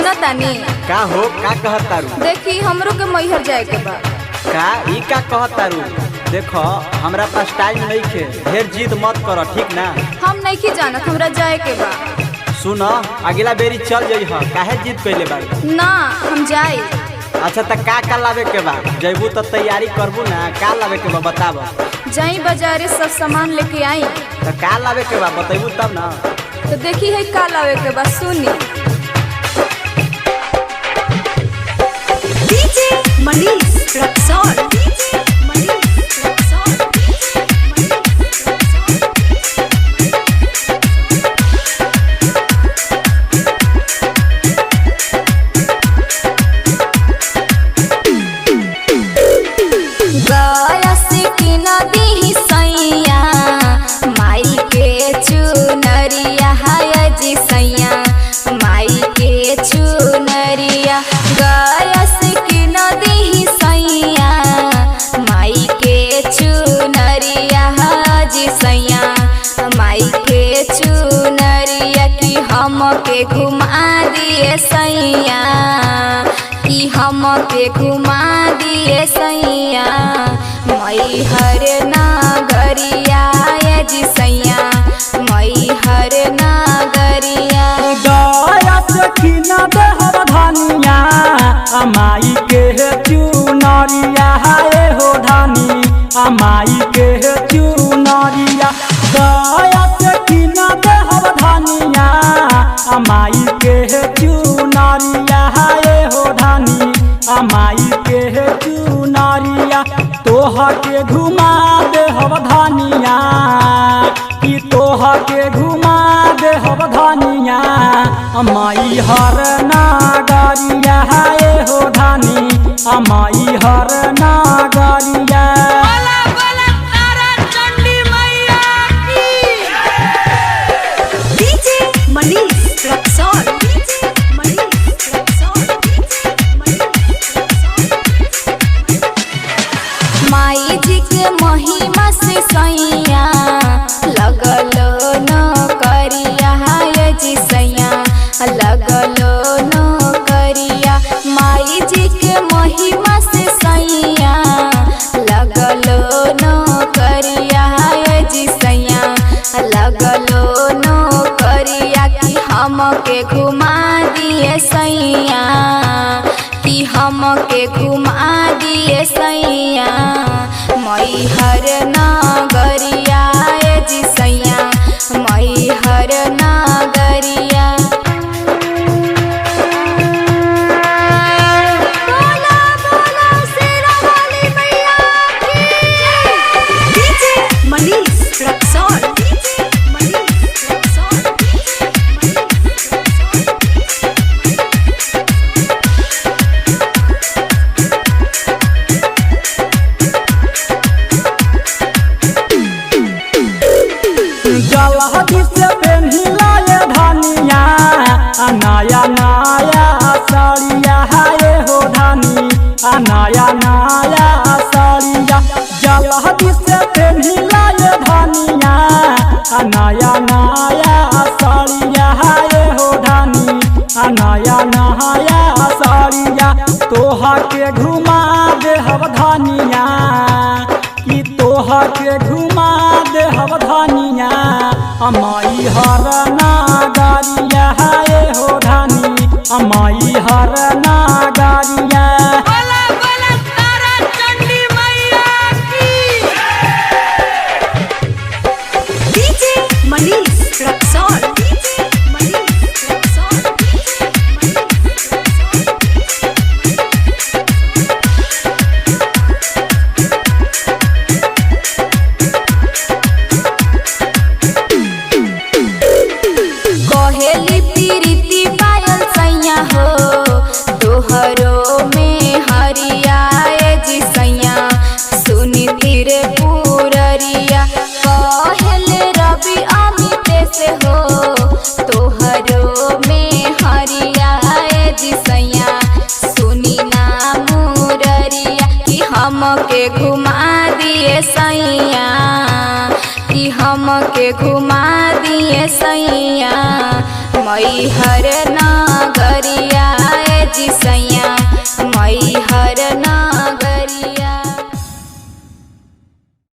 सुना तानी का हो का कहत तारू? देखी हमरो के मैहर जाए के बा। का ई का कहत तारू? देखो हमरा पास टाइम नहीं खे, ढेर जिद मत करो ठीक ना। हम नहीं जानत हमरा जाए के बा। सुन अगला बेरी चल जइह, काहे जिद कइले बाड़ी? ना हम जाए। अच्छा त का लावे के बा? जइबू त तैयारी करबू ना, का लावे के बा बताब। जाई बाजारे सब सामान लेके आई। त का लावे के बा बताइबू तब ना। तो देखी है का लावे के बा सुनी। डीजे मनीष रक्सौल। के घुमा दिए सैया कि हम के घुमा दिए सैया मैहर नगरिया जी सैया मैहर नगरिया। गया से किना देहर धनिया अमाई के चुनरिया हाय हो धानी अमाई के चुनरिया। गया से किना देहर धनिया अमाई के चुनरिया हाय हो धानी अमाई के चुनरिया। तोह के घुमा देहर धनिया कि तोह के घुमा देहर धनिया अमाई हर नगरिया हाय हो धानी अमाई हर नगरिया। डीजे मनीष रक्सौल। माई जी के महिमा से सैया लगलो न करिया हाय जी सैया लगलो न करिया। माई जी के महिमा से सैया लगलो न करिया हाय जी सैया लगलो न करिया कि हम के घुमा दिए सैया कि हम के घुमा दिए सैया मैहर नगरिया जी सैया मैहर नगरिया। बोला बोला शेरा वाली मैया की। डीजे मनीष रक्सौल। जलहदी से पेन्हिलाए धनिया नया नया साड़िया हाय हो धानी नया नया साड़िया। जलहदी से पेन्हिलाए धनिया नया नया साड़िया हाय हो धानी नया नया साड़िया। तोहा के घुमा देहर धनिया कि तोहा के घुमा देहर धनिया अमाई हर नगरिया हाय हो धानी अमाई हर नगरिया। डीजे मनीष रक्सौल। कहेली प्रीति पायल सैया हो दोहरो में हरिया जी सैया सुनी तीर पुररिया। कहेले रवि अमित से हो तोहरो में हरिया जी सैया सुनी ना मुररिया कि हम के घुमा दिए सैया कि हम के घुमा दिए सैया मैहर नगरिया जी सैया